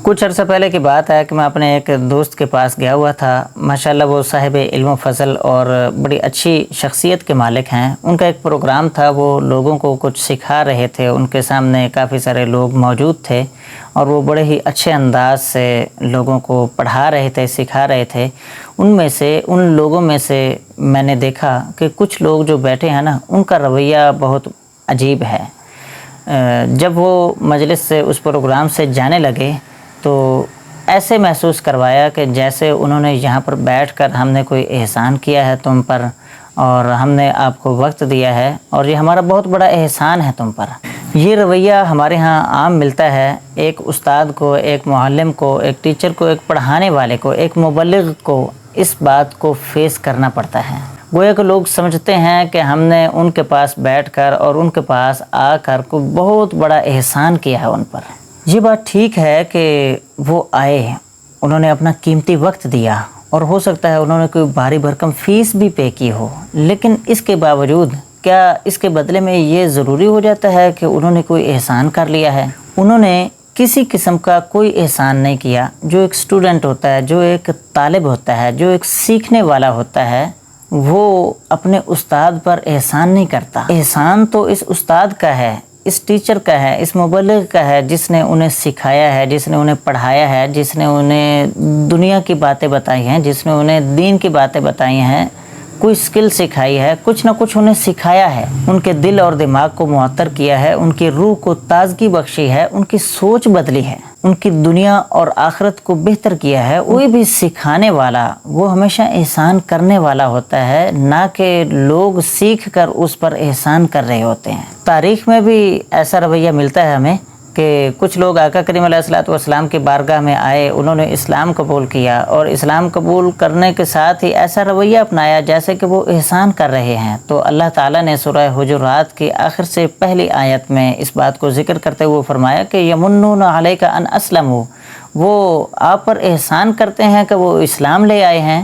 کچھ عرصہ پہلے کی بات ہے کہ میں اپنے ایک دوست کے پاس گیا ہوا تھا۔ ماشاءاللہ وہ صاحب علم و فضل اور بڑی اچھی شخصیت کے مالک ہیں۔ ان کا ایک پروگرام تھا، وہ لوگوں کو کچھ سکھا رہے تھے۔ ان کے سامنے کافی سارے لوگ موجود تھے اور وہ بڑے ہی اچھے انداز سے لوگوں کو پڑھا رہے تھے، سکھا رہے تھے۔ ان لوگوں میں سے میں نے دیکھا کہ کچھ لوگ جو بیٹھے ہیں نا، ان کا رویہ بہت عجیب ہے۔ جب وہ مجلس سے، اس پروگرام سے جانے لگے تو ایسے محسوس کروایا کہ جیسے انہوں نے یہاں پر بیٹھ کر ہم نے کوئی احسان کیا ہے تم پر، اور ہم نے آپ کو وقت دیا ہے اور یہ ہمارا بہت بڑا احسان ہے تم پر۔ یہ رویہ ہمارے ہاں عام ملتا ہے۔ ایک استاد کو، ایک معلم کو، ایک ٹیچر کو، ایک پڑھانے والے کو، ایک مبلغ کو اس بات کو فیس کرنا پڑتا ہے۔ گویا کہ لوگ سمجھتے ہیں کہ ہم نے ان کے پاس بیٹھ کر اور ان کے پاس آ کر کوئی بہت بڑا احسان کیا ہے ان پر۔ یہ بات ٹھیک ہے کہ وہ آئے، انہوں نے اپنا قیمتی وقت دیا اور ہو سکتا ہے انہوں نے کوئی بھاری بھرکم فیس بھی پے کی ہو، لیکن اس کے باوجود کیا اس کے بدلے میں یہ ضروری ہو جاتا ہے کہ انہوں نے کوئی احسان کر لیا ہے؟ انہوں نے کسی قسم کا کوئی احسان نہیں کیا۔ جو ایک اسٹوڈنٹ ہوتا ہے، جو ایک طالب ہوتا ہے، جو ایک سیکھنے والا ہوتا ہے، وہ اپنے استاد پر احسان نہیں کرتا۔ احسان تو اس استاد کا ہے، اس ٹیچر کا ہے، اس مبلغ کا ہے، جس نے انہیں سکھایا ہے، جس نے انہیں پڑھایا ہے، جس نے انہیں دنیا کی باتیں بتائی ہیں، جس نے انہیں دین کی باتیں بتائی ہیں، کوئی سکل سکھائی ہے، کچھ نہ کچھ انہیں سکھایا ہے، ان کے دل اور دماغ کو معطر کیا ہے، ان کی روح کو تازگی بخشی ہے، ان کی سوچ بدلی ہے، ان کی دنیا اور آخرت کو بہتر کیا ہے۔ کوئی بھی سکھانے والا وہ ہمیشہ احسان کرنے والا ہوتا ہے، نہ کہ لوگ سیکھ کر اس پر احسان کر رہے ہوتے ہیں۔ تاریخ میں بھی ایسا رویہ ملتا ہے ہمیں کہ کچھ لوگ آقا کریم علیہ الصلوۃ والسلام کی بارگاہ میں آئے، انہوں نے اسلام قبول کیا اور اسلام قبول کرنے کے ساتھ ہی ایسا رویہ اپنایا جیسے کہ وہ احسان کر رہے ہیں۔ تو اللہ تعالیٰ نے سورہ حجرات کی آخر سے پہلی آیت میں اس بات کو ذکر کرتے ہوئے فرمایا کہ یمنون علیک ان اسلموا، وہ آپ پر احسان کرتے ہیں کہ وہ اسلام لے آئے ہیں۔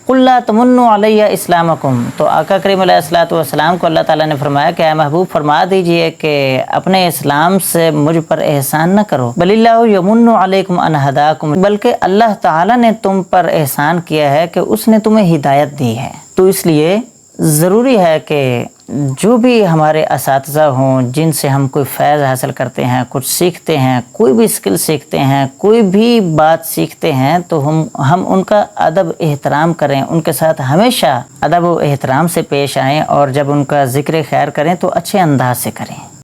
قل لا تمنوا علی اسلامکم، تو آقا کریم علیہ الصلوۃ والسلام کو اللہ تعالیٰ نے فرمایا کہ اے محبوب فرما دیجئے کہ اپنے اسلام سے مجھ پر احسان نہ کرو، بل اللہ یمن علیکم ان ہداکم، بلکہ اللہ تعالیٰ نے تم پر احسان کیا ہے کہ اس نے تمہیں ہدایت دی ہے۔ تو اس لیے ضروری ہے کہ جو بھی ہمارے اساتذہ ہوں، جن سے ہم کوئی فیض حاصل کرتے ہیں، کچھ سیکھتے ہیں، کوئی بھی اسکل سیکھتے ہیں، کوئی بھی بات سیکھتے ہیں، تو ہم ان کا ادب احترام کریں، ان کے ساتھ ہمیشہ ادب و احترام سے پیش آئیں، اور جب ان کا ذکر خیر کریں تو اچھے انداز سے کریں۔